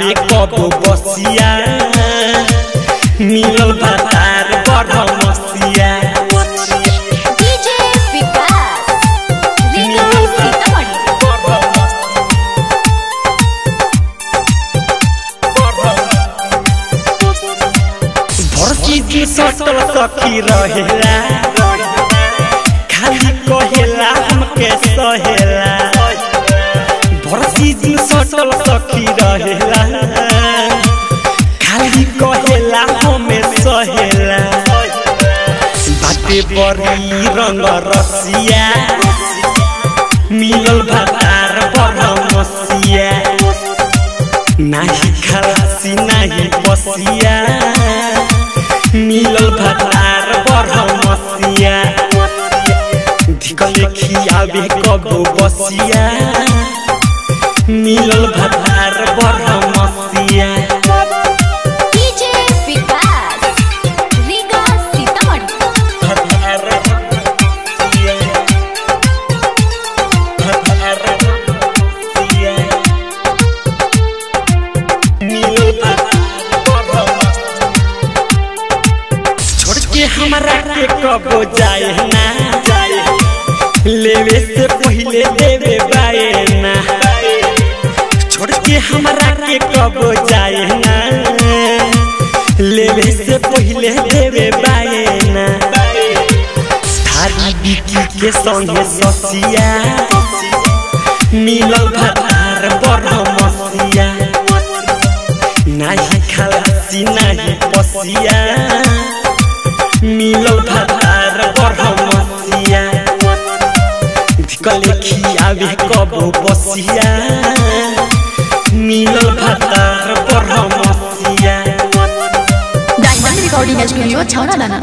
खियावे कबो बसिया मिलल भातार बड़ मसिया डीजे विकास रीगा सीतामढ़ी भरसी जी सटल सखी रहेला खाली कहेला हमके सहेला भरसी जी सटल सखी रहेला खाली कहेला हमें सहेला बाटे बड़ी रंग रसिया मिलल भातार बड़ मसिया नाही खलासी नाही बसिया मिलल भातार बड़ मसिया धिकले खियावे कबो बसिया मिलल भातार बड़ मसिया डीजे विकास रीगा सीतामढ़ी भातार मसिया भातार मसिया मिलल भातार बड़ छोड़ के हमरा के कबो जाए ना लेवे से पहले देवे बाए ना छोड़ के हमरा के कबो जाए ना लेवे से पहले देवे बाए ना थारी बिकी के संगे ससिया मिलल भातार बड़ मसिया नाही खलासी नाही बसिया मिलल भातार बड़ मसिया धिकले खियावे कबो बसिया मिलल भातार बड़ मसिया डायमंड रिकॉर्डिंग स्टूडियो छौरा दाना।